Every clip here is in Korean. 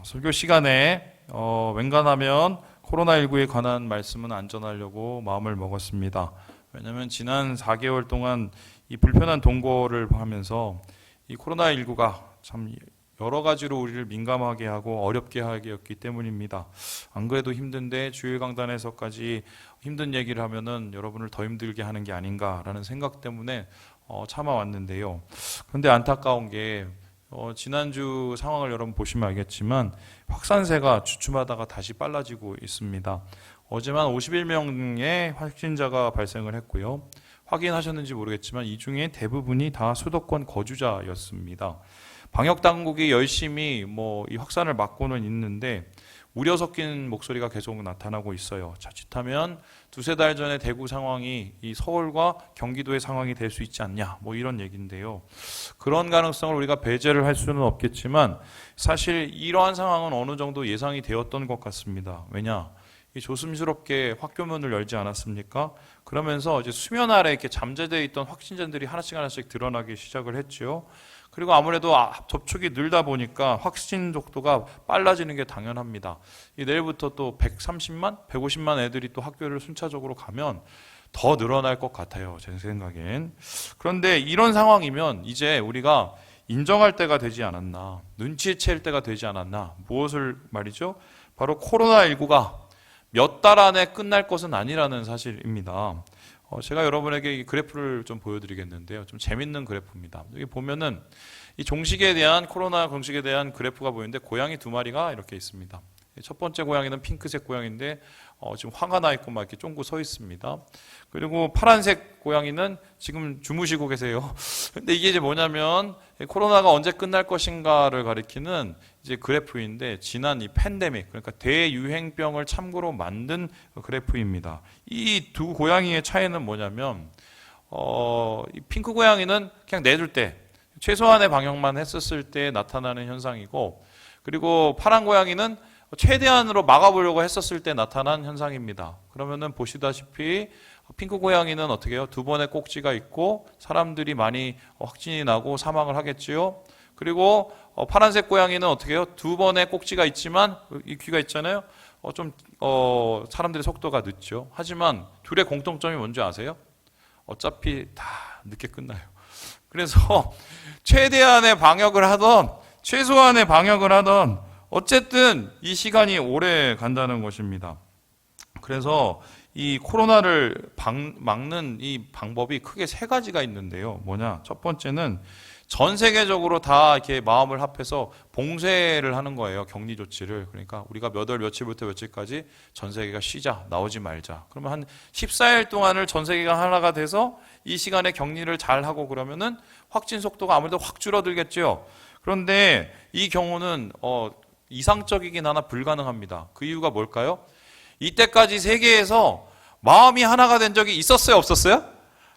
설교 시간에 웬간하면 코로나19에 관한 말씀은 안 전하려고 마음을 먹었습니다. 왜냐하면 지난 4개월 동안 이 불편한 동거를 하면서 이 코로나19가 참 여러 가지로 우리를 민감하게 하고 어렵게 하게 했기 때문입니다. 안 그래도 힘든데 주일 강단에서까지 힘든 얘기를 하면은 여러분을 더 힘들게 하는 게 아닌가라는 생각 때문에 참아왔는데요. 그런데 안타까운 게 지난주 상황을 여러분 보시면 알겠지만 확산세가 주춤하다가 다시 빨라지고 있습니다. 어제만 51명의 확진자가 발생을 했고요. 확인하셨는지 모르겠지만 이 중에 대부분이 다 수도권 거주자였습니다. 방역 당국이 열심히 이 확산을 막고는 있는데 우려 섞인 목소리가 계속 나타나고 있어요. 자칫하면 두세 달 전에 대구 상황이 이 서울과 경기도의 상황이 될 수 있지 않냐, 이런 얘기인데요. 그런 가능성을 우리가 배제를 할 수는 없겠지만 사실 이러한 상황은 어느 정도 예상이 되었던 것 같습니다. 왜냐? 조심스럽게 학교문을 열지 않았습니까? 그러면서 이제 수면 아래 이렇게 잠재되어 있던 확진자들이 하나씩 드러나기 시작을 했죠. 그리고 아무래도 접촉이 늘다 보니까 확진 속도가 빨라지는 게 당연합니다. 내일부터 또 130만, 150만 애들이 또 학교를 순차적으로 가면 더 늘어날 것 같아요. 제 생각엔. 그런데 이런 상황이면 이제 우리가 인정할 때가 되지 않았나, 눈치챌 때가 되지 않았나. 무엇을 말이죠? 바로 코로나19가 몇 달 안에 끝날 것은 아니라는 사실입니다. 제가 여러분에게 이 그래프를 좀 보여드리겠는데요. 좀 재밌는 그래프입니다. 여기 보면은 이 종식에 대한 코로나 종식에 대한 그래프가 보이는데 고양이 두 마리가 이렇게 있습니다. 첫 번째 고양이는 핑크색 고양이인데 지금 화가 나 있고 막 이렇게 쫑긋 서 있습니다. 그리고 파란색 고양이는 지금 주무시고 계세요. 근데 이게 이제 뭐냐면 코로나가 언제 끝날 것인가를 가리키는 이제 그래프인데 지난 이 팬데믹, 그러니까 대유행병을 참고로 만든 그래프입니다. 이 두 고양이의 차이는 뭐냐면 이 핑크 고양이는 그냥 내둘 때 최소한의 방역만 했었을 때 나타나는 현상이고, 그리고 파란 고양이는 최대한으로 막아보려고 했었을 때 나타난 현상입니다. 그러면은 보시다시피 핑크 고양이는 어떻게 해요? 두 번의 꼭지가 있고 사람들이 많이 확진이 나고 사망을 하겠지요. 그리고 파란색 고양이는 어떻게 해요? 두 번의 꼭지가 있지만 이 귀가 있잖아요. 사람들의 속도가 늦죠. 하지만 둘의 공통점이 뭔지 아세요? 어차피 다 늦게 끝나요. 그래서 최대한의 방역을 하던 최소한의 방역을 하던 어쨌든 이 시간이 오래 간다는 것입니다. 그래서 이 코로나를 막는 이 방법이 크게 세 가지가 있는데요. 뭐냐? 첫 번째는 전 세계적으로 다 이렇게 마음을 합해서 봉쇄를 하는 거예요. 격리 조치를. 그러니까 우리가 몇 월 며칠부터 며칠까지 전 세계가 쉬자, 나오지 말자. 그러면 한 14일 동안을 전 세계가 하나가 돼서 이 시간에 격리를 잘 하고 그러면은 확진 속도가 아무래도 확 줄어들겠죠. 그런데 이 경우는 이상적이긴 하나 불가능합니다. 그 이유가 뭘까요? 이때까지 세계에서 마음이 하나가 된 적이 있었어요, 없었어요?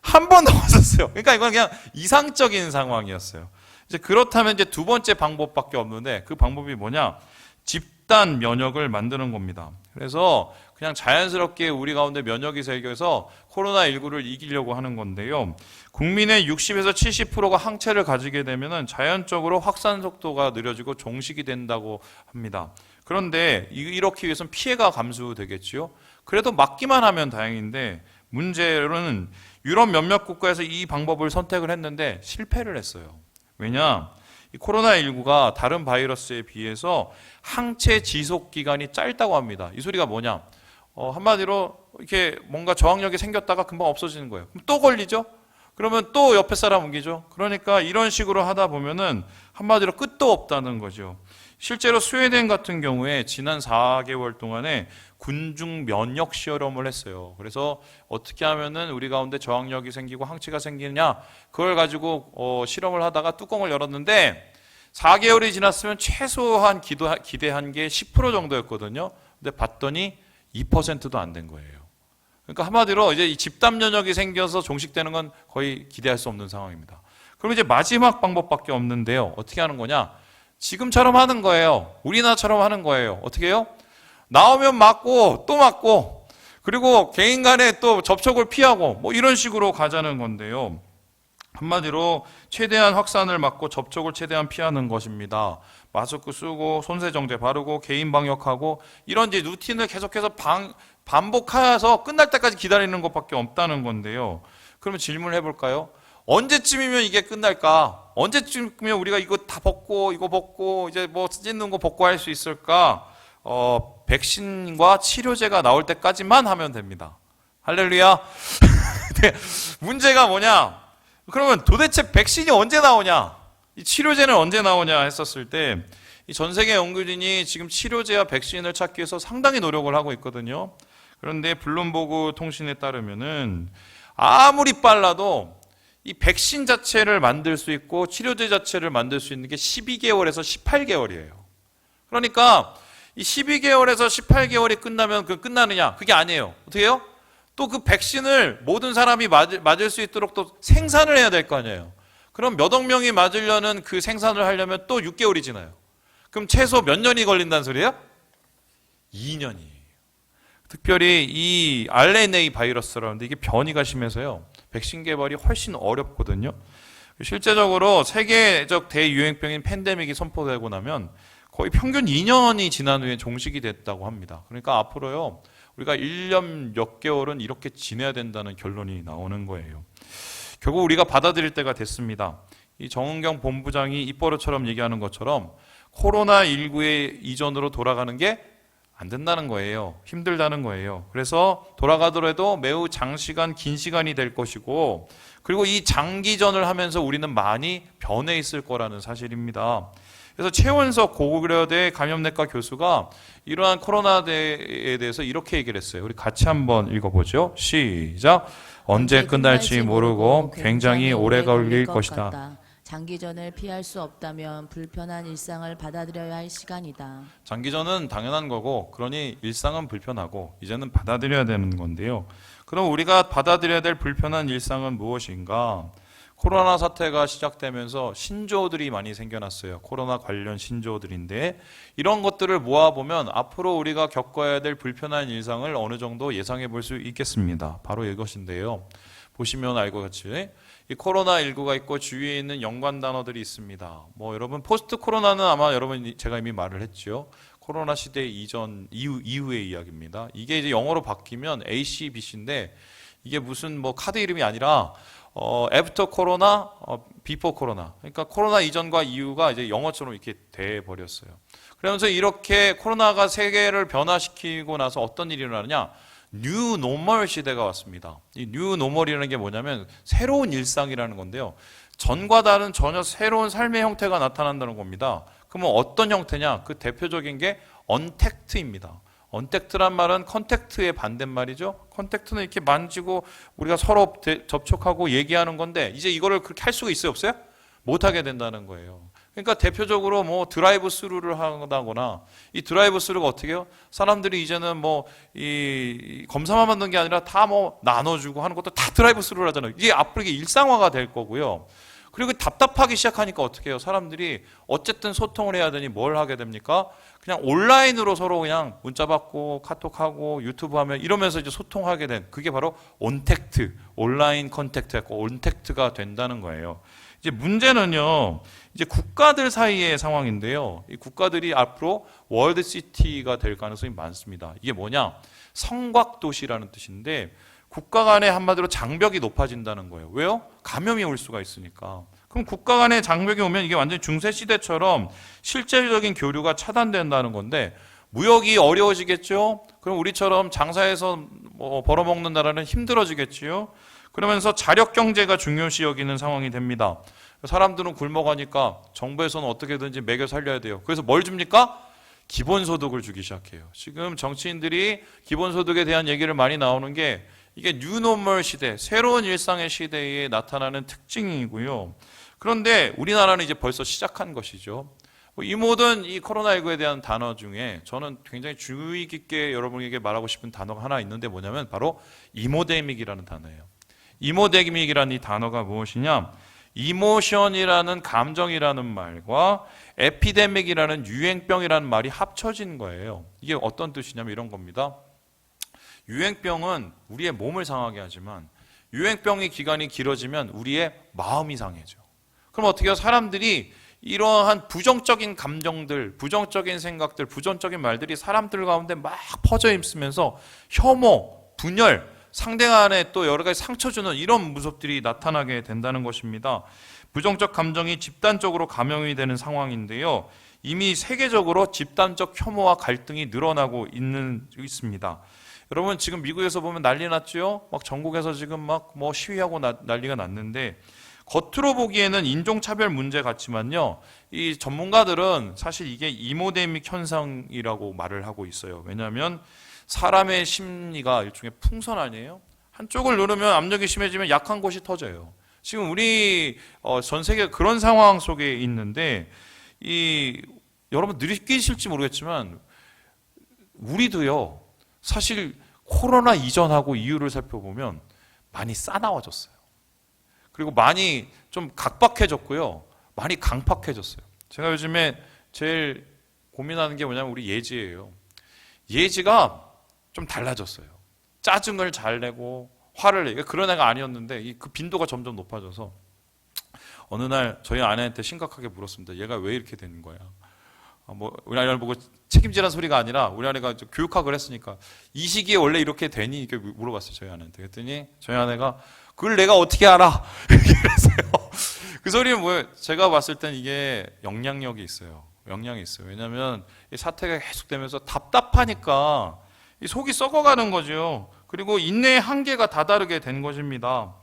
한 번도 없었어요. 그러니까 이건 그냥 이상적인 상황이었어요. 이제 그렇다면 이제 두 번째 방법밖에 없는데 그 방법이 뭐냐? 집단 면역을 만드는 겁니다. 그래서 그냥 자연스럽게 우리 가운데 면역이 생겨서 코로나19를 이기려고 하는 건데요. 국민의 60에서 70%가 항체를 가지게 되면은 자연적으로 확산 속도가 느려지고 종식이 된다고 합니다. 그런데 이렇게 위해서는 피해가 감수되겠지요. 그래도 막기만 하면 다행인데 문제는 유럽 몇몇 국가에서 이 방법을 선택을 했는데 실패를 했어요. 왜냐? 이 코로나19가 다른 바이러스에 비해서 항체 지속 기간이 짧다고 합니다. 이 소리가 뭐냐? 한마디로 이렇게 뭔가 저항력이 생겼다가 금방 없어지는 거예요. 그럼 또 걸리죠? 그러면 또 옆에 사람 옮기죠? 그러니까 이런 식으로 하다 보면은 한마디로 끝도 없다는 거죠. 실제로 스웨덴 같은 경우에 지난 4개월 동안에 군중 면역 실험을 했어요. 그래서 어떻게 하면은 우리 가운데 저항력이 생기고 항체가 생기느냐, 그걸 가지고 실험을 하다가 뚜껑을 열었는데 4개월이 지났으면 최소한 기대한 게 10% 정도였거든요. 근데 봤더니 2%도 안 된 거예요. 그러니까 한마디로 이제 이 집단 면역이 생겨서 종식되는 건 거의 기대할 수 없는 상황입니다. 그럼 이제 마지막 방법밖에 없는데요. 어떻게 하는 거냐? 지금처럼 하는 거예요. 우리나라처럼 하는 거예요. 어떻게 해요? 나오면 맞고 또 맞고 그리고 개인 간에 또 접촉을 피하고 이런 식으로 가자는 건데요. 한마디로 최대한 확산을 막고 접촉을 최대한 피하는 것입니다. 마스크 쓰고 손세정제 바르고 개인 방역하고 이런 이제 루틴을 계속해서 반복해서 끝날 때까지 기다리는 것밖에 없다는 건데요. 그러면 질문을 해볼까요? 언제쯤이면 이게 끝날까? 언제쯤이면 우리가 이거 다 벗고 이거 벗고 이제 뭐 찢는 거 벗고 할 수 있을까? 백신과 치료제가 나올 때까지만 하면 됩니다. 할렐루야. 근데 문제가 뭐냐? 그러면 도대체 백신이 언제 나오냐? 이 치료제는 언제 나오냐 했었을 때 이 전 세계 연구진이 지금 치료제와 백신을 찾기 위해서 상당히 노력을 하고 있거든요. 그런데 블룸버그 통신에 따르면은 아무리 빨라도 이 백신 자체를 만들 수 있고 치료제 자체를 만들 수 있는 게 12개월에서 18개월이에요. 그러니까 이 12개월에서 18개월이 끝나면 끝나느냐? 그게 아니에요. 어떻게 해요? 또 그 백신을 모든 사람이 맞을 수 있도록 또 생산을 해야 될 거 아니에요. 그럼 몇억 명이 맞으려는 그 생산을 하려면 또 6개월이 지나요. 그럼 최소 몇 년이 걸린다는 소리예요? 2년이에요. 특별히 이 RNA 바이러스라는데 이게 변이가 심해서요. 백신 개발이 훨씬 어렵거든요. 실제적으로 세계적 대유행병인 팬데믹이 선포되고 나면 거의 평균 2년이 지난 후에 종식이 됐다고 합니다. 그러니까 앞으로요. 우리가 1년 몇 개월은 이렇게 지내야 된다는 결론이 나오는 거예요. 결국 우리가 받아들일 때가 됐습니다. 이 정은경 본부장이 입버릇처럼 얘기하는 것처럼 코로나19의 이전으로 돌아가는 게 안 된다는 거예요. 힘들다는 거예요. 그래서 돌아가더라도 매우 장시간, 긴 시간이 될 것이고 그리고 이 장기전을 하면서 우리는 많이 변해 있을 거라는 사실입니다. 그래서 최원석 고려대 감염내과 교수가 이러한 코로나에 대해서 이렇게 얘기를 했어요. 우리 같이 한번 읽어보죠. 시작. 언제 끝날지 모르고 굉장히 오래 걸릴 것이다. 장기전을 피할 수 없다면 불편한 일상을 받아들여야 할 시간이다. 장기전은 당연한 거고 그러니 일상은 불편하고 이제는 받아들여야 되는 건데요. 그럼 우리가 받아들여야 될 불편한 일상은 무엇인가? 코로나 사태가 시작되면서 신조어들이 많이 생겨났어요. 코로나 관련 신조어들인데 이런 것들을 모아보면 앞으로 우리가 겪어야 될 불편한 일상을 어느 정도 예상해 볼 수 있겠습니다. 바로 이것인데요. 보시면 알고 같이 이 코로나19가 있고 주위에 있는 연관 단어들이 있습니다. 뭐 여러분 포스트 코로나는 아마 여러분 제가 이미 말을 했죠. 코로나 시대 이후의 이야기입니다. 이게 이제 영어로 바뀌면 ACBC인데 이게 무슨 뭐 카드 이름이 아니라 애프터 코로나, 비포 코로나. 그러니까 코로나 이전과 이후가 이제 영어처럼 이렇게 돼 버렸어요. 그러면서 이렇게 코로나가 세계를 변화시키고 나서 어떤 일이 일어나느냐? 뉴 노멀 시대가 왔습니다. 이 뉴 노멀이라는 게 뭐냐면 새로운 일상이라는 건데요. 전과 다른 전혀 새로운 삶의 형태가 나타난다는 겁니다. 그러면 어떤 형태냐? 그 대표적인 게 언택트입니다. 언택트란 말은 컨택트의 반대말이죠. 컨택트는 이렇게 만지고 우리가 서로 접촉하고 얘기하는 건데 이제 이거를 그렇게 할 수가 있어요, 없어요? 못하게 된다는 거예요. 그러니까 대표적으로 뭐 드라이브 스루를 한다거나 이 드라이브 스루가 어떻게 해요? 사람들이 이제는 뭐 이 검사만 받는 게 아니라 다 뭐 나눠주고 하는 것도 다 드라이브 스루를 하잖아요. 이게 앞으로 이게 일상화가 될 거고요. 그리고 답답하기 시작하니까 어떻게 해요? 사람들이 어쨌든 소통을 해야 되니 뭘 하게 됩니까? 그냥 온라인으로 서로 그냥 문자 받고 카톡하고 유튜브 하면 이러면서 이제 소통하게 된 그게 바로 온택트, 온라인 컨택트였고 온택트가 된다는 거예요. 이제 문제는요, 이제 국가들 사이의 상황인데요. 이 국가들이 앞으로 월드 시티가 될 가능성이 많습니다. 이게 뭐냐? 성곽 도시라는 뜻인데 국가 간의 한마디로 장벽이 높아진다는 거예요. 왜요? 감염이 올 수가 있으니까. 그럼 국가 간의 장벽이 오면 이게 완전히 중세 시대처럼 실제적인 교류가 차단된다는 건데 무역이 어려워지겠죠? 그럼 우리처럼 장사해서 뭐 벌어먹는 나라는 힘들어지겠지요? 그러면서 자력 경제가 중요시 여기는 상황이 됩니다. 사람들은 굶어가니까 정부에서는 어떻게든지 먹여 살려야 돼요. 그래서 뭘 줍니까? 기본소득을 주기 시작해요. 지금 정치인들이 기본소득에 대한 얘기를 많이 나오는 게 이게 뉴노멀 시대, 새로운 일상의 시대에 나타나는 특징이고요. 그런데 우리나라는 이제 벌써 시작한 것이죠. 이 모든 이 코로나19에 대한 단어 중에 저는 굉장히 주의 깊게 여러분에게 말하고 싶은 단어가 하나 있는데 뭐냐면 바로 이모데믹이라는 단어예요. 이모데믹이라는 이 단어가 무엇이냐? 이모션이라는 감정이라는 말과 에피데믹이라는 유행병이라는 말이 합쳐진 거예요. 이게 어떤 뜻이냐면 이런 겁니다. 유행병은 우리의 몸을 상하게 하지만 유행병의 기간이 길어지면 우리의 마음이 상해져. 그럼 어떻게 해요? 사람들이 이러한 부정적인 감정들, 부정적인 생각들, 부정적인 말들이 사람들 가운데 막 퍼져 있으면서 혐오, 분열, 상대간에 또 여러 가지 상처 주는 이런 모습들이 나타나게 된다는 것입니다. 부정적 감정이 집단적으로 감염이 되는 상황인데요. 이미 세계적으로 집단적 혐오와 갈등이 늘어나고 있습니다. 여러분 지금 미국에서 보면 난리 났죠? 막 전국에서 지금 막 뭐 시위하고 난리가 났는데 겉으로 보기에는 인종차별 문제 같지만요. 이 전문가들은 사실 이게 이모데믹 현상이라고 말을 하고 있어요. 왜냐하면 사람의 심리가 일종의 풍선 아니에요? 한쪽을 누르면 압력이 심해지면 약한 곳이 터져요. 지금 우리 전 세계 그런 상황 속에 있는데 여러분 느끼실지 모르겠지만 우리도요. 사실 코로나 이전하고 이후를 살펴보면 많이 싸나워졌어요. 그리고 많이 좀 각박해졌고요. 많이 강팍해졌어요. 제가 요즘에 제일 고민하는 게 뭐냐면 우리 예지예요. 예지가 좀 달라졌어요. 짜증을 잘 내고 화를 내고 그런 애가 아니었는데 그 빈도가 점점 높아져서 어느 날 저희 아내한테 심각하게 물었습니다. 얘가 왜 이렇게 되는 거야? 우리 아내를 보고 책임지라는 소리가 아니라 우리 아내가 교육학을 했으니까 이 시기에 원래 이렇게 되니? 이렇게 물어봤어요. 저희 아내한테. 그랬더니 저희 아내가 그걸 내가 어떻게 알아? 이랬어요. 그 소리는 뭐예요? 제가 봤을 땐 이게 영향력이 있어요. 영향이 있어요. 왜냐하면 이 사태가 계속되면서 답답하니까 이 속이 썩어가는 거죠. 그리고 인내의 한계가 다다르게 된 것입니다.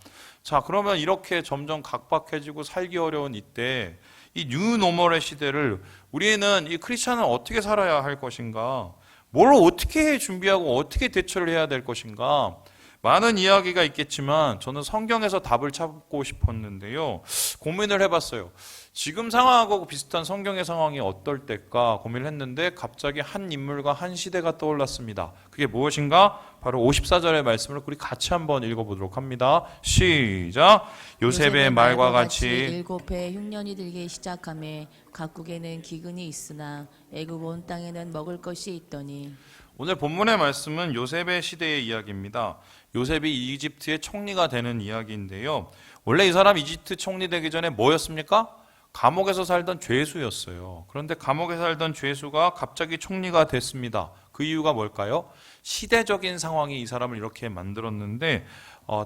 자, 그러면 이렇게 점점 각박해지고 살기 어려운 이때 이 뉴노멀의 시대를 우리는 이 크리스찬은 어떻게 살아야 할 것인가? 뭘 어떻게 준비하고 어떻게 대처를 해야 될 것인가? 많은 이야기가 있겠지만 저는 성경에서 답을 찾고 싶었는데요. 고민을 해봤어요. 지금 상황하고 비슷한 성경의 상황이 어떨 때일까 고민을 했는데 갑자기 한 인물과 한 시대가 떠올랐습니다. 그게 무엇인가? 바로 54절의 말씀을 우리 같이 한번 읽어보도록 합니다. 시작! 요셉의 말과 같이 일곱 해 흉년이 들기 시작하며 각국에는 기근이 있으나 애굽 온 땅에는 먹을 것이 있더니. 오늘 본문의 말씀은 요셉의 시대의 이야기입니다. 요셉이 이집트의 총리가 되는 이야기인데요. 원래 이 사람 이집트 총리 되기 전에 뭐였습니까? 감옥에서 살던 죄수였어요. 그런데 감옥에 살던 죄수가 갑자기 총리가 됐습니다. 그 이유가 뭘까요? 시대적인 상황이 이 사람을 이렇게 만들었는데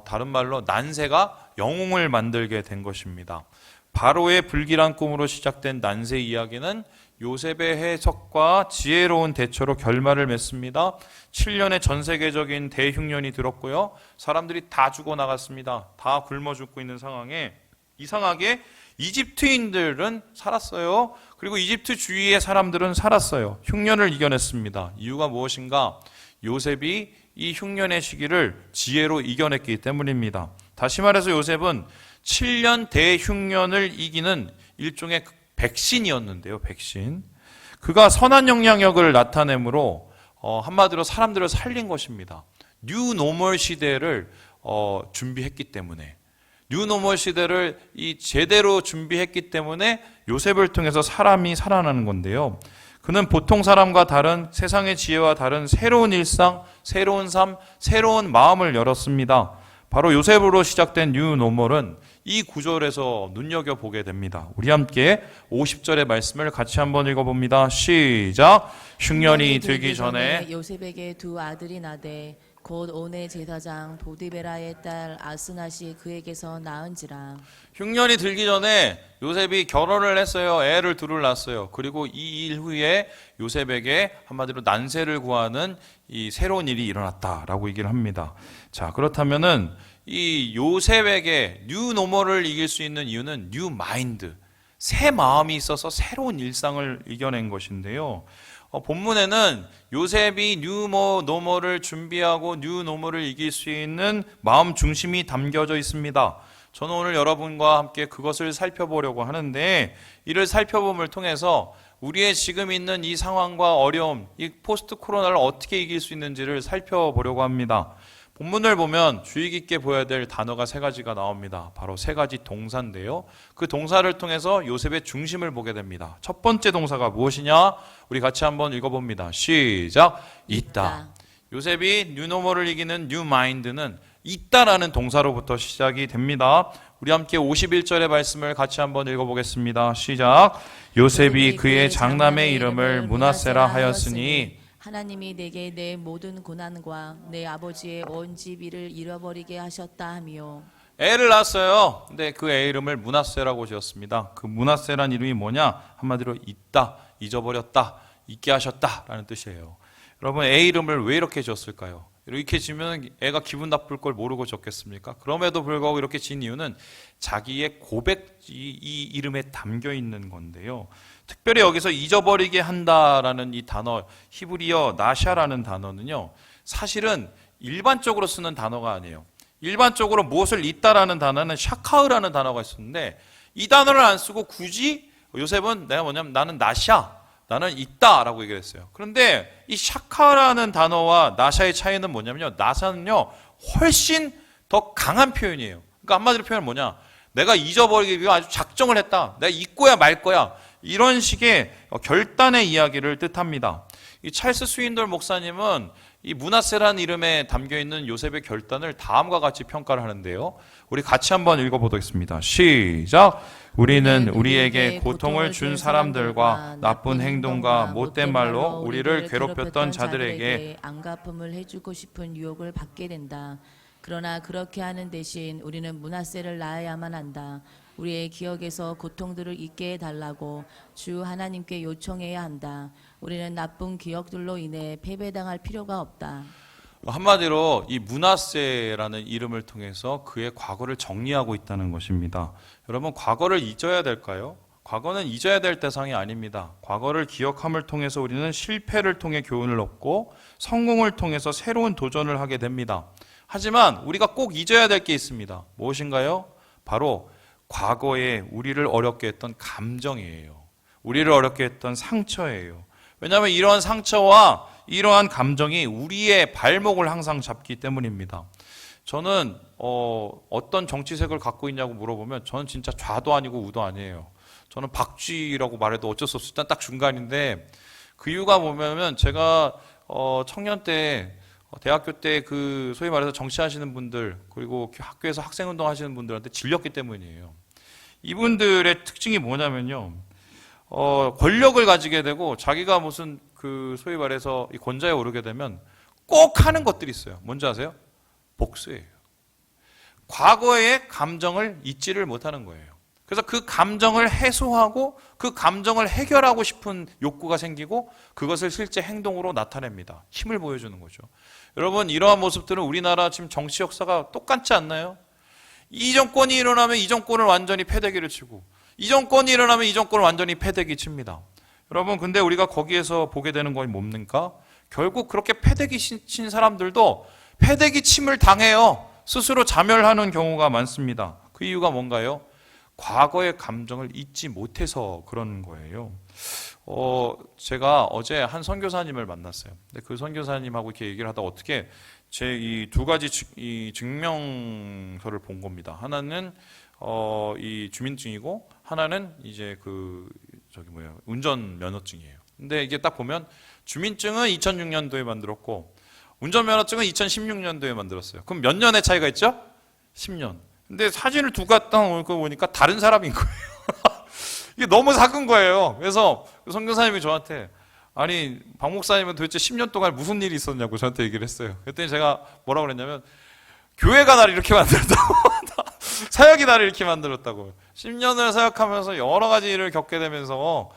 다른 말로 난세가 영웅을 만들게 된 것입니다. 바로의 불길한 꿈으로 시작된 난세 이야기는 요셉의 해석과 지혜로운 대처로 결말을 맺습니다. 7년의 전 세계적인 대흉년이 들었고요. 사람들이 다 죽어나갔습니다. 다 굶어 죽고 있는 상황에 이상하게 이집트인들은 살았어요. 그리고 이집트 주위의 사람들은 살았어요. 흉년을 이겨냈습니다. 이유가 무엇인가? 요셉이 이 흉년의 시기를 지혜로 이겨냈기 때문입니다. 다시 말해서 요셉은 7년 대흉년을 이기는 일종의 백신이었는데요. 백신. 그가 선한 영향력을 나타내므로 한마디로 사람들을 살린 것입니다. 뉴 노멀 시대를 준비했기 때문에 뉴 노멀 시대를 제대로 준비했기 때문에 요셉을 통해서 사람이 살아나는 건데요. 그는 보통 사람과 다른 세상의 지혜와 다른 새로운 일상, 새로운 삶, 새로운 마음을 열었습니다. 바로 요셉으로 시작된 뉴 노멀은 이 구절에서 눈여겨보게 됩니다. 우리 함께 50절의 말씀을 같이 한번 읽어봅니다. 시작! 흉년이 들기 전에 요셉에게 두 아들이 나되 곧 온의 제사장 보디베라의 딸 아스낫이 그에게서 낳은지라. 흉년이 들기 전에 요셉이 결혼을 했어요. 애를 둘을 낳았어요. 그리고 이 일 후에 요셉에게 한마디로 난세를 구하는 이 새로운 일이 일어났다라고 얘기를 합니다. 자, 그렇다면은 이 요셉에게 뉴 노멀을 이길 수 있는 이유는 뉴 마인드, 새 마음이 있어서 새로운 일상을 이겨낸 것인데요. 본문에는 요셉이 뉴 노멀을 준비하고 뉴 노멀을 이길 수 있는 마음 중심이 담겨져 있습니다. 저는 오늘 여러분과 함께 그것을 살펴보려고 하는데, 이를 살펴봄을 통해서 우리의 지금 있는 이 상황과 어려움, 이 포스트 코로나를 어떻게 이길 수 있는지를 살펴보려고 합니다. 본문을 보면 주의 깊게 보아야 될 단어가 세 가지가 나옵니다. 바로 세 가지 동사인데요. 그 동사를 통해서 요셉의 중심을 보게 됩니다. 첫 번째 동사가 무엇이냐? 우리 같이 한번 읽어봅니다. 시작! 있다. 요셉이 뉴노멀을 이기는 뉴 마인드는 있다라는 동사로부터 시작이 됩니다. 우리 함께 51절의 말씀을 같이 한번 읽어보겠습니다. 시작. 요셉이 그의 장남의 이름을 므낫세라 하였으니 하나님이 내게 내 모든 고난과 내 아버지의 온 집이를 잃어버리게 하셨다 하며. 애를 낳았어요. 근데 그 애 이름을 므낫세라고 지었습니다. 그 므낫세란 이름이 뭐냐? 한마디로 있다, 잊어버렸다, 잊게 하셨다라는 뜻이에요. 여러분, 애 이름을 왜 이렇게 지었을까요? 이렇게 지면 애가 기분 나쁠 걸 모르고 졌겠습니까? 그럼에도 불구하고 이렇게 지은 이유는 자기의 고백이 이 이름에 담겨 있는 건데요. 특별히 여기서 잊어버리게 한다라는 이 단어, 히브리어 나샤라는 단어는요, 사실은 일반적으로 쓰는 단어가 아니에요. 일반적으로 무엇을 잊다라는 단어는 샤카흐라는 단어가 있었는데, 이 단어를 안 쓰고 굳이 요셉은 내가 뭐냐면 나는 나샤, 나는 있다라고 얘기를 했어요. 그런데 이 샤카라는 단어와 나샤의 차이는 뭐냐면요, 나샤는요 훨씬 더 강한 표현이에요. 그러니까 한마디로 표현은 뭐냐, 내가 잊어버리기 위해 아주 작정을 했다, 내가 잊고야 말 거야, 이런 식의 결단의 이야기를 뜻합니다. 이 찰스 스윈돌 목사님은 이 므낫세라는 이름에 담겨있는 요셉의 결단을 다음과 같이 평가를 하는데요, 우리 같이 한번 읽어보겠습니다. 시작. 우리는 우리에게 고통을 준 사람들과 나쁜 행동과 못된 말로 우리를 괴롭혔던 자들에게 안갚음을 해주고 싶은 유혹을 받게 된다. 그러나 그렇게 하는 대신 우리는 므낫세를 낳아야만 한다. 우리의 기억에서 고통들을 잊게 해달라고 주 하나님께 요청해야 한다. 우리는 나쁜 기억들로 인해 패배당할 필요가 없다. 한마디로 이 므낫세라는 이름을 통해서 그의 과거를 정리하고 있다는 것입니다. 여러분, 과거를 잊어야 될까요? 과거는 잊어야 될 대상이 아닙니다. 과거를 기억함을 통해서 우리는 실패를 통해 교훈을 얻고 성공을 통해서 새로운 도전을 하게 됩니다. 하지만 우리가 꼭 잊어야 될 게 있습니다. 무엇인가요? 바로 과거에 우리를 어렵게 했던 감정이에요. 우리를 어렵게 했던 상처예요. 왜냐하면 이러한 상처와 이러한 감정이 우리의 발목을 항상 잡기 때문입니다. 저는 어떤 정치색을 갖고 있냐고 물어보면 저는 진짜 좌도 아니고 우도 아니에요. 저는 박쥐라고 말해도 어쩔 수 없이 일단 딱 중간인데, 그 이유가 뭐냐면 제가 청년 때 대학교 때 그 소위 말해서 정치하시는 분들, 그리고 학교에서 학생운동 하시는 분들한테 질렸기 때문이에요. 이분들의 특징이 뭐냐면요, 권력을 가지게 되고 자기가 무슨 그 소위 말해서 이 권좌에 오르게 되면 꼭 하는 것들이 있어요. 뭔지 아세요? 복수예요. 과거의 감정을 잊지를 못하는 거예요. 그래서 그 감정을 해소하고 그 감정을 해결하고 싶은 욕구가 생기고 그것을 실제 행동으로 나타냅니다. 힘을 보여주는 거죠. 여러분, 이러한 모습들은 우리나라 지금 정치 역사가 똑같지 않나요? 이 정권이 일어나면 이 정권을 완전히 패대기를 치고, 이 정권이 일어나면 이 정권을 완전히 패대기 칩니다. 여러분, 근데 우리가 거기에서 보게 되는 건 뭡니까? 결국 그렇게 패대기 친 사람들도 패대기 침을 당해요. 스스로 자멸하는 경우가 많습니다. 그 이유가 뭔가요? 과거의 감정을 잊지 못해서 그런 거예요. 제가 어제 한 선교사님을 만났어요. 근데 그 선교사님하고 이렇게 얘기를 하다가 어떻게 제 이 두 가지 이 증명서를 본 겁니다. 하나는 이 주민증이고 하나는 이제 그 운전 면허증이에요. 근데 이게 딱 보면 주민증은 2006년도에 만들었고 운전 면허증은 2016년도에 만들었어요. 그럼 몇 년의 차이가 있죠? 10년. 근데 사진을 두 갖다 놓고 보니까 다른 사람인 거예요. 이게 너무 작은 거예요. 그래서 선교사님이 저한테, 아니 박 목사님은 도대체 10년 동안 무슨 일이 있었냐고 저한테 얘기를 했어요. 그랬더니 제가 뭐라고 그랬냐면, 교회가 나를 이렇게 만들었다고 사역이 나를 이렇게 만들었다고. 10년을 사역하면서 여러 가지 일을 겪게 되면서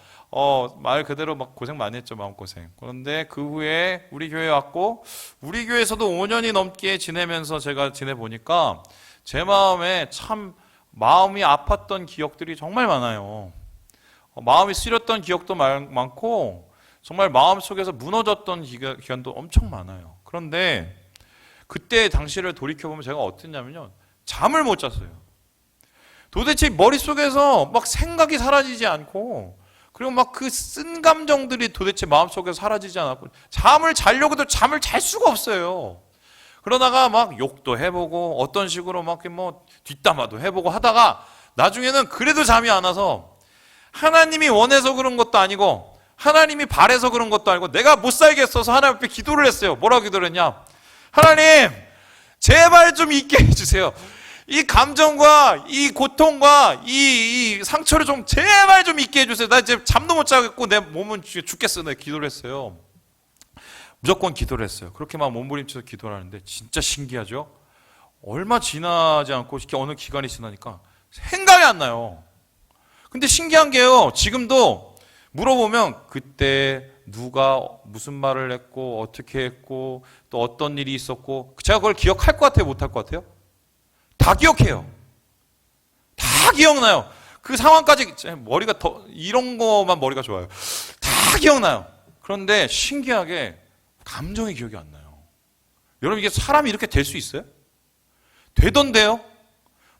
말 그대로 막 고생 많이 했죠. 마음고생. 그런데 그 후에 우리 교회에 왔고, 우리 교회에서도 5년이 넘게 지내면서 제가 지내보니까 제 마음에 참 마음이 아팠던 기억들이 정말 많아요. 마음이 쓰렸던 기억도 많고 정말 마음속에서 무너졌던 기간도 엄청 많아요. 그런데 그때 당시를 돌이켜보면 제가 어땠냐면요, 잠을 못 잤어요. 도대체 머릿속에서 막 생각이 사라지지 않고, 그리고 막 그 쓴 감정들이 도대체 마음속에서 사라지지 않았고, 잠을 자려고 해도 잠을 잘 수가 없어요. 그러다가 막 욕도 해보고 어떤 식으로 막 뒷담화도 해보고 하다가 나중에는 그래도 잠이 안 와서, 하나님이 원해서 그런 것도 아니고 하나님이 바래서 그런 것도 아니고 내가 못 살겠어서 하나님 앞에 기도를 했어요. 뭐라고 기도를 했냐? 하나님, 제발 좀 있게 해주세요. 이 감정과 이 고통과 이 상처를 좀 제발 좀 있게 해주세요. 나 이제 잠도 못 자겠고 내 몸은 죽겠어. 내가 기도를 했어요. 무조건 기도를 했어요. 그렇게 막 몸부림쳐서 기도를 하는데 진짜 신기하죠? 얼마 지나지 않고 이렇게 어느 기간이 지나니까 생각이 안 나요. 근데 신기한 게요. 지금도 물어보면 그때 누가 무슨 말을 했고 어떻게 했고 또 어떤 일이 있었고 제가 그걸 기억할 것 같아요? 못할 것 같아요? 다 기억해요. 다 기억나요. 그 상황까지 머리가 더 이런 거만 머리가 좋아요. 다 기억나요. 그런데 신기하게 감정이 기억이 안 나요. 여러분 이게 사람이 이렇게 될 수 있어요? 되던데요?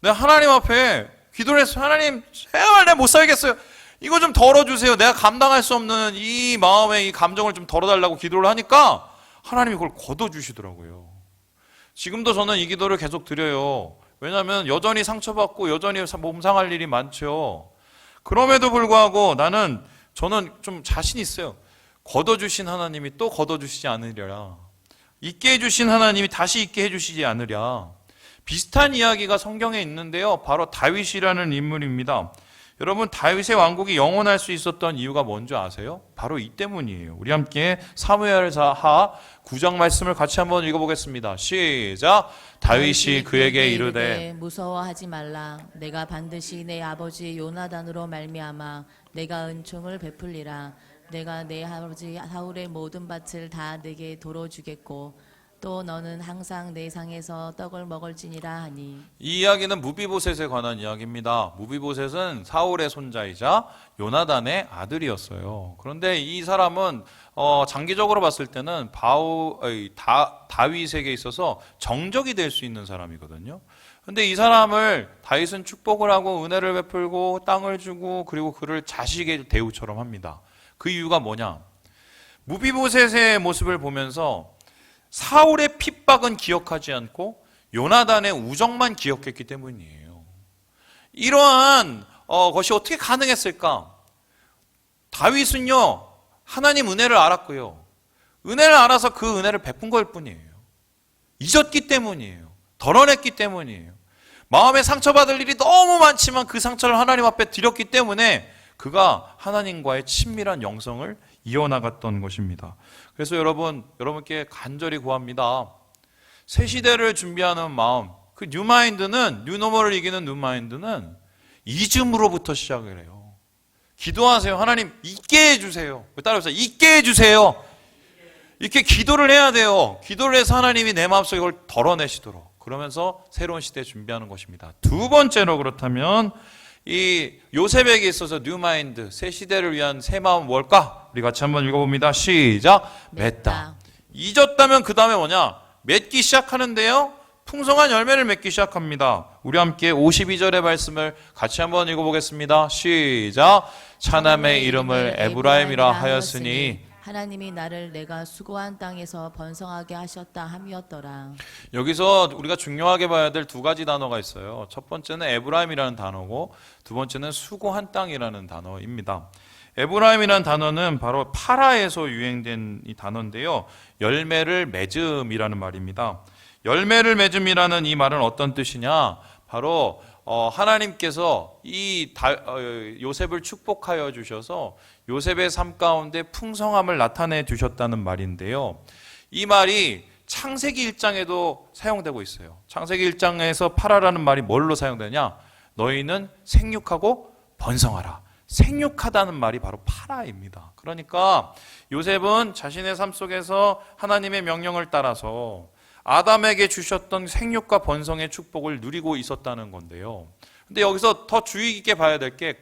내가 하나님 앞에 기도를 했어요. 하나님 제발 내가 못 살겠어요. 이거 좀 덜어주세요. 내가 감당할 수 없는 이 마음의 이 감정을 좀 덜어달라고 기도를 하니까 하나님이 그걸 걷어주시더라고요. 지금도 저는 이 기도를 계속 드려요. 왜냐하면 여전히 상처받고 여전히 몸 상할 일이 많죠. 그럼에도 불구하고 저는 좀 자신 있어요. 걷어주신 하나님이 또 걷어주시지 않으리라. 있게 해주신 하나님이 다시 있게 해주시지 않으랴. 비슷한 이야기가 성경에 있는데요. 바로 다윗이라는 인물입니다. 여러분 다윗의 왕국이 영원할 수 있었던 이유가 뭔지 아세요? 바로 이 때문이에요. 우리 함께 사무엘하 9장 말씀을 같이 한번 읽어보겠습니다. 시작. 다윗이 그에게 이르되 무서워하지 말라. 내가 반드시 내 아버지 요나단으로 말미암아 내가 은총을 베풀리라. 내가 내 아버지 사울의 모든 밭을 다 내게 도로 주겠고 또 너는 항상 내 상에서 떡을 먹을지니라 하니. 이 이야기는 무비보셋에 관한 이야기입니다. 무비보셋은 사울의 손자이자 요나단의 아들이었어요. 그런데 이 사람은 장기적으로 봤을 때는 다윗에게 있어서 정적이 될 수 있는 사람이거든요. 그런데 이 사람을 다윗은 축복을 하고 은혜를 베풀고 땅을 주고 그리고 그를 자식의 대우처럼 합니다. 그 이유가 뭐냐? 무비보셋의 모습을 보면서 사울의 핍박은 기억하지 않고 요나단의 우정만 기억했기 때문이에요. 이러한 것이 어떻게 가능했을까? 다윗은요 하나님 은혜를 알았고요. 은혜를 알아서 그 은혜를 베푼 걸 뿐이에요. 잊었기 때문이에요. 덜어냈기 때문이에요. 마음에 상처받을 일이 너무 많지만 그 상처를 하나님 앞에 드렸기 때문에 그가 하나님과의 친밀한 영성을 이어나갔던 것입니다. 그래서 여러분께 간절히 구합니다. 새 시대를 준비하는 마음, 그 뉴마인드는, 뉴노멀을 이기는 뉴마인드는 잊음으로부터 시작을 해요. 기도하세요. 하나님 잊게 해주세요. 따라해보세요. 잊게 해주세요. 이렇게 기도를 해야 돼요. 기도를 해서 하나님이 내 마음속에 이걸 덜어내시도록. 그러면서 새로운 시대 준비하는 것입니다. 두 번째로 그렇다면 이 요셉에게 있어서 뉴마인드, 새 시대를 위한 새 마음 뭘까? 우리 같이 한번 읽어봅니다. 시작. 맺다. 잊었다면 그 다음에 뭐냐? 맺기 시작하는데요. 풍성한 열매를 맺기 시작합니다. 우리 함께 52절의 말씀을 같이 한번 읽어보겠습니다. 시작. 차남의 이름을 에브라임이라 하였으니 하나님이 나를 내가 수고한 땅에서 번성하게 하셨다 함이었더라. 여기서 우리가 중요하게 봐야 될 두 가지 단어가 있어요. 첫 번째는 에브라임이라는 단어고 두 번째는 수고한 땅이라는 단어입니다. 에브라임이라는 단어는 바로 파라에서 유행된 이 단어인데요. 열매를 맺음이라는 말입니다. 열매를 맺음이라는 이 말은 어떤 뜻이냐? 바로 하나님께서 요셉을 축복하여 주셔서 요셉의 삶 가운데 풍성함을 나타내 주셨다는 말인데요. 이 말이 창세기 1장에도 사용되고 있어요. 창세기 1장에서 파라라는 말이 뭘로 사용되냐? 너희는 생육하고 번성하라. 생육하다는 말이 바로 파라입니다. 그러니까 요셉은 자신의 삶 속에서 하나님의 명령을 따라서 아담에게 주셨던 생육과 번성의 축복을 누리고 있었다는 건데요. 근데 여기서 더 주의 깊게 봐야 될 게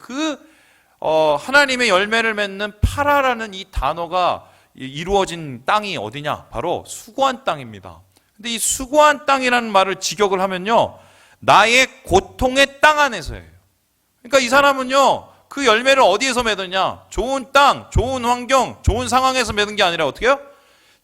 하나님의 열매를 맺는 파라라는 이 단어가 이루어진 땅이 어디냐? 바로 수고한 땅입니다. 근데 이 수고한 땅이라는 말을 직역을 하면요, 나의 고통의 땅 안에서예요. 그러니까 이 사람은요, 그 열매를 어디에서 맺었냐? 좋은 땅, 좋은 환경, 좋은 상황에서 맺은 게 아니라 어떻게요?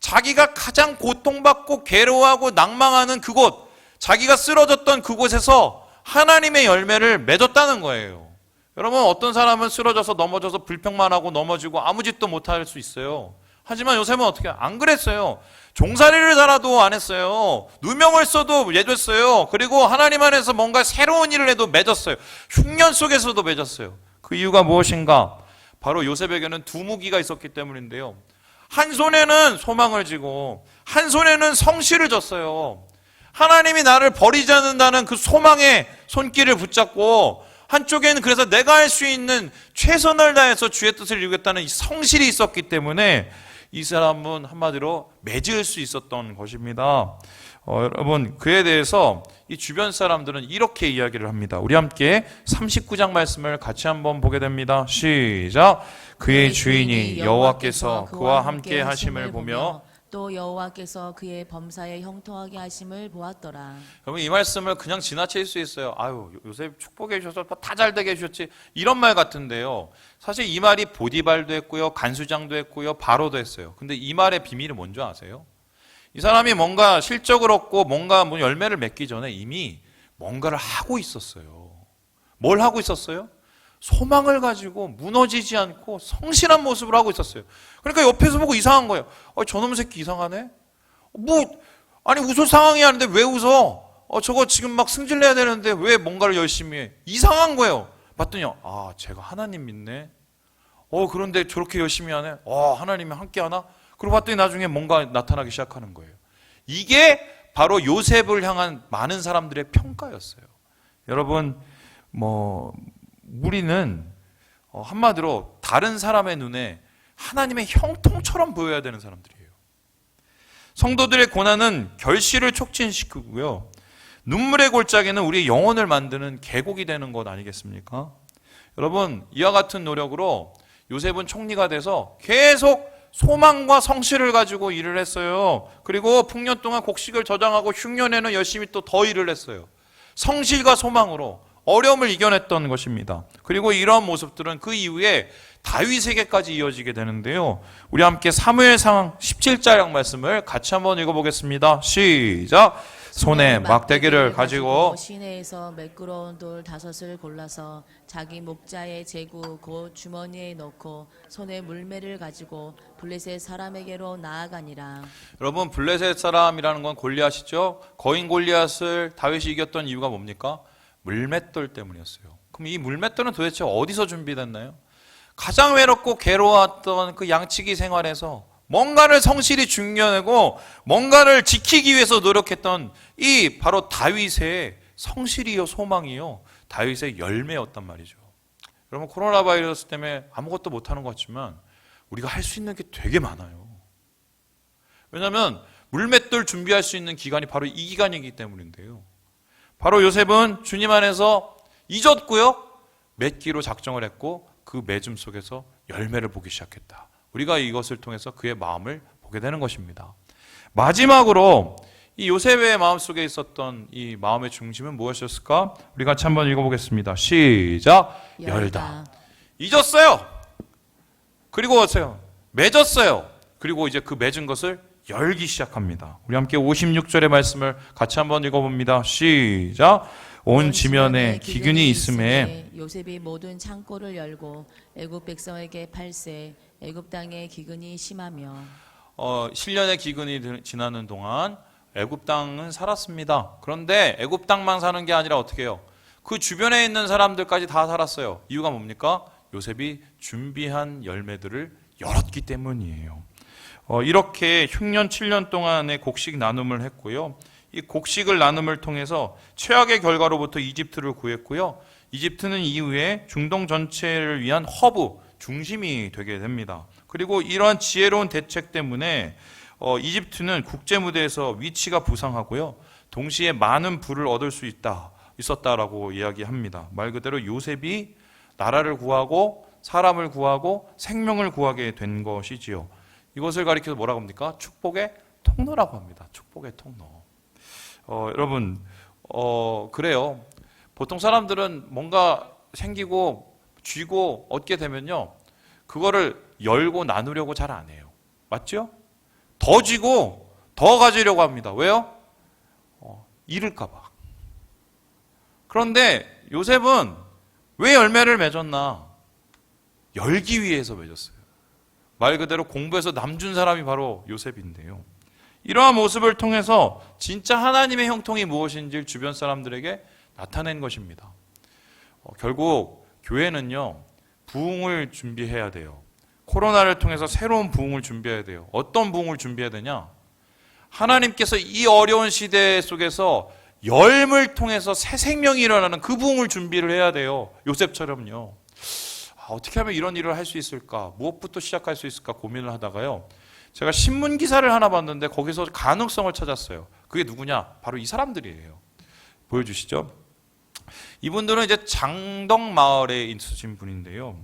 자기가 가장 고통받고 괴로워하고 낭망하는 그곳, 자기가 쓰러졌던 그곳에서 하나님의 열매를 맺었다는 거예요. 여러분, 어떤 사람은 쓰러져서 넘어져서 불평만 하고 넘어지고 아무 짓도 못할 수 있어요. 하지만 요셉은 어떻게 안 그랬어요. 종살이를 살아도 안 했어요. 누명을 써도 맺었어요. 그리고 하나님 안에서 뭔가 새로운 일을 해도 맺었어요. 흉년 속에서도 맺었어요. 그 이유가 무엇인가? 바로 요셉에게는 두 무기가 있었기 때문인데요. 한 손에는 소망을 쥐고 한 손에는 성실을 졌어요. 하나님이 나를 버리지 않는다는 그 소망의 손길을 붙잡고, 한쪽에는 그래서 내가 할 수 있는 최선을 다해서 주의 뜻을 이루겠다는 이 성실이 있었기 때문에 이 사람은 한마디로 맺을 수 있었던 것입니다. 여러분, 그에 대해서 이 주변 사람들은 이렇게 이야기를 합니다. 우리 함께 39장 말씀을 같이 한번 보게 됩니다. 시작. 그의 주인이 여호와께서 그와 함께 하심을 보며 또 여호와께서 그의 범사에 형통하게 하심을 보았더라. 여러분, 이 말씀을 그냥 지나칠 수 있어요. 아유, 요셉 축복해 주셔서 다 잘 되게 해주셨지, 이런 말 같은데요. 사실 이 말이 보디발도 했고요, 간수장도 했고요, 바로도 했어요. 근데 이 말의 비밀이 뭔지 아세요? 이 사람이 뭔가 실적을 얻고 뭔가 열매를 맺기 전에 이미 뭔가를 하고 있었어요. 뭘 하고 있었어요? 소망을 가지고 무너지지 않고 성실한 모습을 하고 있었어요. 그러니까 옆에서 보고 이상한 거예요. 저놈 새끼 이상하네? 아니 웃을 상황이 아닌데 왜 웃어? 저거 지금 막 승질내야 되는데 왜 뭔가를 열심히 해? 이상한 거예요. 봤더니 제가 하나님 믿네. 그런데 저렇게 열심히 하네. 하나님이 함께 하나? 그러고 봤더니 나중에 뭔가 나타나기 시작하는 거예요. 이게 바로 요셉을 향한 많은 사람들의 평가였어요. 여러분, 우리는 한마디로 다른 사람의 눈에 하나님의 형통처럼 보여야 되는 사람들이에요. 성도들의 고난은 결실을 촉진시키고요, 눈물의 골짜기는 우리의 영혼을 만드는 계곡이 되는 것 아니겠습니까? 여러분, 이와 같은 노력으로 요셉은 총리가 돼서 계속 소망과 성실을 가지고 일을 했어요. 그리고 풍년 동안 곡식을 저장하고 흉년에는 열심히 또 더 일을 했어요. 성실과 소망으로 어려움을 이겨냈던 것입니다. 그리고 이러한 모습들은 그 이후에 다윗에게까지 이어지게 되는데요. 우리 함께 사무엘상 17장 말씀을 같이 한번 읽어보겠습니다. 시작. 손에 막대기를 가지고 시내에서 매끄러운 돌 5을 골라서 자기 목자의 제구 곧 주머니에 넣고 손에 물매를 가지고 블레셋 사람에게로 나아가니라. 여러분, 블레셋 사람이라는 건 골리앗이죠. 거인 골리앗을 다윗이 이겼던 이유가 뭡니까? 물맷돌 때문이었어요. 그럼 이 물맷돌은 도대체 어디서 준비됐나요? 가장 외롭고 괴로웠던 그 양치기 생활에서 뭔가를 성실히 중견하고 뭔가를 지키기 위해서 노력했던 이 바로 다윗의 성실이요 소망이요 다윗의 열매였단 말이죠. 여러분, 코로나 바이러스 때문에 아무것도 못하는 것 같지만 우리가 할 수 있는 게 되게 많아요. 왜냐하면 물맷돌 준비할 수 있는 기간이 바로 이 기간이기 때문인데요. 바로 요셉은 주님 안에서 잊었고요, 맺기로 작정을 했고 그 맺음 속에서 열매를 보기 시작했다. 우리가 이것을 통해서 그의 마음을 보게 되는 것입니다. 마지막으로 이 요셉의 마음속에 있었던 이 마음의 중심은 무엇이었을까? 우리 같이 한번 읽어보겠습니다. 시작. 열다. 잊었어요. 그리고 어서요, 맺었어요. 그리고 이제 그 맺은 것을 열기 시작합니다. 우리 함께 56절의 말씀을 같이 한번 읽어봅니다. 시작. 온 지면에 기근이 있음에 요셉이 모든 창고를 열고 애굽 백성에게 팔세. 애굽 땅에 기근이 심하며 7년의 기근이 지나는 동안 애굽 땅은 살았습니다. 그런데 애굽 땅만 사는 게 아니라 어떻게 해요? 그 주변에 있는 사람들까지 다 살았어요. 이유가 뭡니까? 요셉이 준비한 열매들을 열었기 때문이에요. 이렇게 흉년 7년 동안의 곡식 나눔을 했고요. 이 곡식을 나눔을 통해서 최악의 결과로부터 이집트를 구했고요. 이집트는 이후에 중동 전체를 위한 허브, 중심이 되게 됩니다. 그리고 이러한 지혜로운 대책 때문에 이집트는 국제 무대에서 위치가 부상하고요, 동시에 많은 부를 얻을 수 있었다라고 이야기합니다. 말 그대로 요셉이 나라를 구하고 사람을 구하고 생명을 구하게 된 것이지요. 이것을 가리켜서 뭐라고 합니까? 축복의 통로라고 합니다. 축복의 통로. 여러분, 그래요. 보통 사람들은 뭔가 생기고 쥐고 얻게 되면요, 그거를 열고 나누려고 잘 안 해요. 맞죠? 더 쥐고 더 가지려고 합니다. 왜요? 잃을까 봐. 그런데 요셉은 왜 열매를 맺었나? 열기 위해서 맺었어요. 말 그대로 공부해서 남준 사람이 바로 요셉인데요. 이러한 모습을 통해서 진짜 하나님의 형통이 무엇인지를 주변 사람들에게 나타낸 것입니다. 결국 교회는요, 부흥을 준비해야 돼요. 코로나를 통해서 새로운 부흥을 준비해야 돼요. 어떤 부흥을 준비해야 되냐? 하나님께서 이 어려운 시대 속에서 열물 통해서 새 생명이 일어나는 그 부흥을 준비를 해야 돼요. 요셉처럼요. 어떻게 하면 이런 일을 할 수 있을까? 무엇부터 시작할 수 있을까 고민을 하다가요, 제가 신문 기사를 하나 봤는데 거기서 가능성을 찾았어요. 그게 누구냐? 바로 이 사람들이에요. 보여주시죠. 이분들은 이제 장덕 마을에 있으신 분인데요.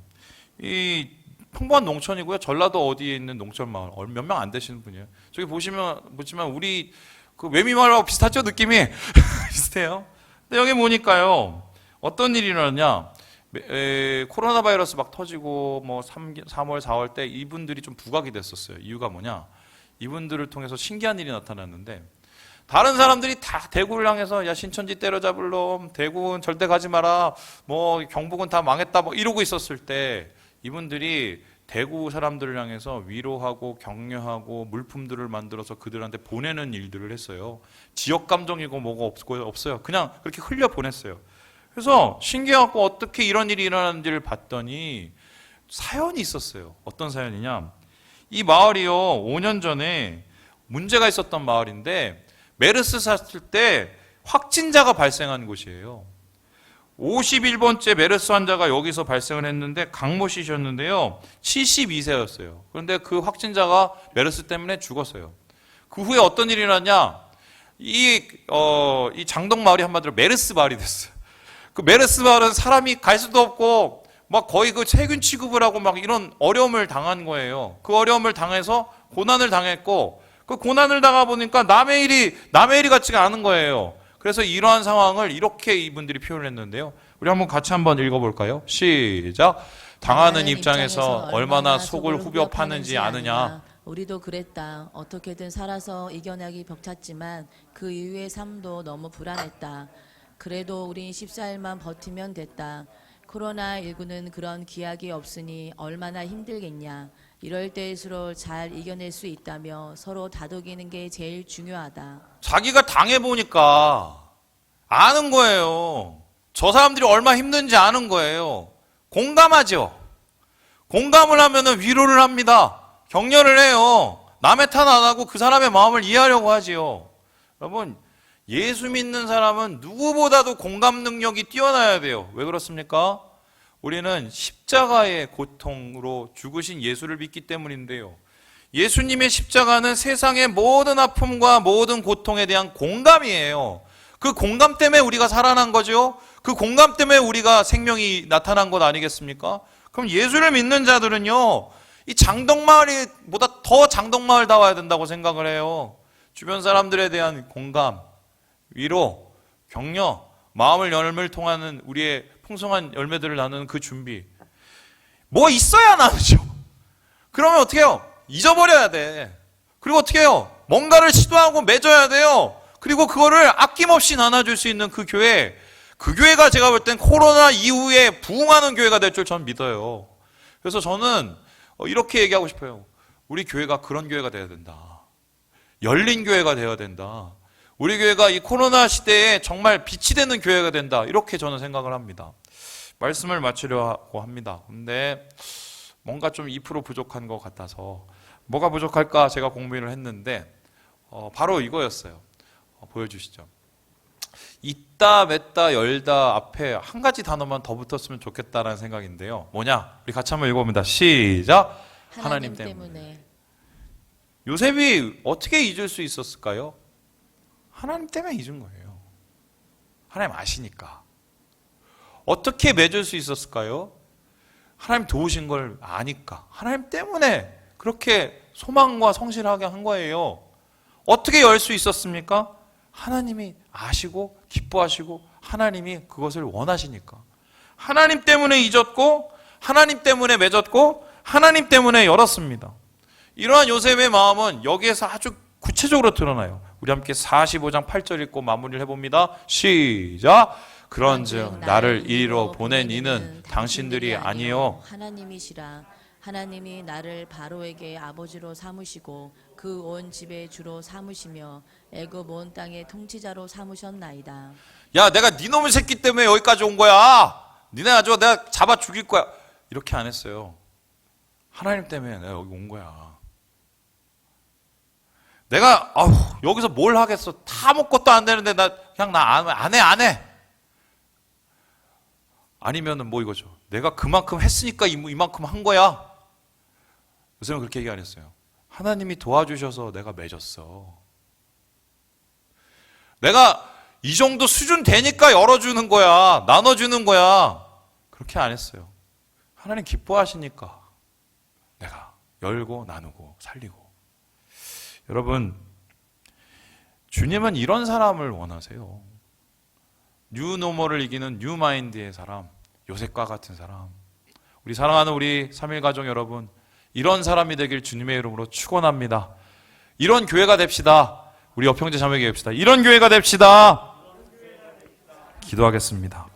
이 평범한 농촌이고요. 전라도 어디에 있는 농촌 마을, 몇 명 안 되시는 분이에요. 저기 보시면 우리 그 외미마을하고 비슷하죠? 느낌이 비슷해요. 근데 여기 보니까요, 어떤 일이 일어나냐? 코로나 바이러스 막 터지고 뭐 3월, 4월 때 이분들이 좀 부각이 됐었어요. 이유가 뭐냐? 이분들을 통해서 신기한 일이 나타났는데, 다른 사람들이 다 대구를 향해서 야 신천지 때려잡을 놈, 대구는 절대 가지 마라, 뭐 경북은 다 망했다, 뭐 이러고 있었을 때 이분들이 대구 사람들을 향해서 위로하고 격려하고 물품들을 만들어서 그들한테 보내는 일들을 했어요. 지역 감정이고 뭐가 없어요. 그냥 그렇게 흘려 보냈어요. 그래서 신기하고 어떻게 이런 일이 일어나는지를 봤더니 사연이 있었어요. 어떤 사연이냐? 이 마을이요, 5년 전에 문제가 있었던 마을인데 메르스 샀을 때 확진자가 발생한 곳이에요. 51번째 메르스 환자가 여기서 발생을 했는데 강모 씨셨는데요. 72세였어요. 그런데 그 확진자가 메르스 때문에 죽었어요. 그 후에 어떤 일이 일어났냐? 이 장덕 마을이 한마디로 메르스 마을이 됐어요. 그 메르스 마을은 사람이 갈 수도 없고 막 거의 그 세균 취급을 하고 막 이런 어려움을 당한 거예요. 그 어려움을 당해서 고난을 당했고, 그 고난을 당하 보니까 남의 일이 같지가 않은 거예요. 그래서 이러한 상황을 이렇게 이분들이 표현을 했는데요. 우리 한번 같이 한번 읽어볼까요? 시작. 당하는 입장에서 얼마나 속을 후벼 파는지 아느냐. 우리도 그랬다. 어떻게든 살아서 이겨내기 벅찼지만 그 이후의 삶도 너무 불안했다. 그래도 우린 14일만 버티면 됐다. 코로나19는 그런 기약이 없으니 얼마나 힘들겠냐. 이럴 때일수록 잘 이겨낼 수 있다며 서로 다독이는 게 제일 중요하다. 자기가 당해보니까 아는 거예요. 저 사람들이 얼마나 힘든지 아는 거예요. 공감하죠. 공감을 하면 위로를 합니다. 격려를 해요. 남의 탓 안 하고 그 사람의 마음을 이해하려고 하지요. 여러분, 예수 믿는 사람은 누구보다도 공감 능력이 뛰어나야 돼요. 왜 그렇습니까? 우리는 십자가의 고통으로 죽으신 예수를 믿기 때문인데요. 예수님의 십자가는 세상의 모든 아픔과 모든 고통에 대한 공감이에요. 그 공감 때문에 우리가 살아난 거죠. 그 공감 때문에 우리가 생명이 나타난 것 아니겠습니까? 그럼 예수를 믿는 자들은요, 이 장덕마을보다 더 장덕마을다워야 된다고 생각을 해요. 주변 사람들에 대한 공감, 위로, 격려, 마음을 열매를 통하는 우리의 풍성한 열매들을 나누는 그 준비. 뭐 있어야 나누죠. 그러면 어떻게 해요? 잊어버려야 돼. 그리고 어떻게 해요? 뭔가를 시도하고 맺어야 돼요. 그리고 그거를 아낌없이 나눠줄 수 있는 그 교회, 그 교회가 제가 볼 땐 코로나 이후에 부흥하는 교회가 될 줄 저는 믿어요. 그래서 저는 이렇게 얘기하고 싶어요. 우리 교회가 그런 교회가 돼야 된다. 열린 교회가 되어야 된다. 우리 교회가 이 코로나 시대에 정말 빛이 되는 교회가 된다. 이렇게 저는 생각을 합니다. 말씀을 마치려고 합니다. 근데 뭔가 좀 2% 부족한 것 같아서 뭐가 부족할까 제가 고민을 했는데 바로 이거였어요. 보여주시죠. 있다, 맺다, 열다 앞에 한 가지 단어만 더 붙었으면 좋겠다라는 생각인데요. 뭐냐? 우리 같이 한번 읽어봅니다. 시작. 하나님 때문에. 요셉이 어떻게 잊을 수 있었을까요? 하나님 때문에 잊은 거예요. 하나님 아시니까. 어떻게 맺을 수 있었을까요? 하나님 도우신 걸 아니까. 하나님 때문에 그렇게 소망과 성실하게 한 거예요. 어떻게 열 수 있었습니까? 하나님이 아시고 기뻐하시고 하나님이 그것을 원하시니까. 하나님 때문에 잊었고 하나님 때문에 맺었고 하나님 때문에 열었습니다. 이러한 요셉의 마음은 여기에서 아주 구체적으로 드러나요. 우리 함께 45장 8절 읽고 마무리를 해봅니다. 시작. 그런즉 나를 이리로 보낸 이는 당신들이 아니요 하나님이시라. 하나님이 나를 바로에게 아버지로 삼으시고 그 온 집의 주로 삼으시며 애굽 온 땅의 통치자로 삼으셨나이다. 야, 내가 네 놈의 새끼 때문에 여기까지 온 거야. 니네 아주 내가 잡아 죽일 거야. 이렇게 안 했어요. 하나님 때문에 내가 여기 온 거야. 내가 여기서 뭘 하겠어. 다 아무것도 안 되는데 그냥 안 해. 아니면은 뭐 이거죠. 내가 그만큼 했으니까 이만큼 한 거야. 요새는 그렇게 얘기 안 했어요. 하나님이 도와주셔서 내가 맺었어. 내가 이 정도 수준 되니까 열어주는 거야. 나눠주는 거야. 그렇게 안 했어요. 하나님 기뻐하시니까 내가 열고 나누고 살리고. 여러분, 주님은 이런 사람을 원하세요. 뉴노멀을 이기는 뉴마인드의 사람, 요셉과 같은 사람. 우리 사랑하는 우리 3일 가족 여러분, 이런 사람이 되길 주님의 이름으로 축원합니다. 이런 교회가 됩시다. 우리 여평제 자매교회 됩시다. 이런 교회가 됩시다. 기도하겠습니다.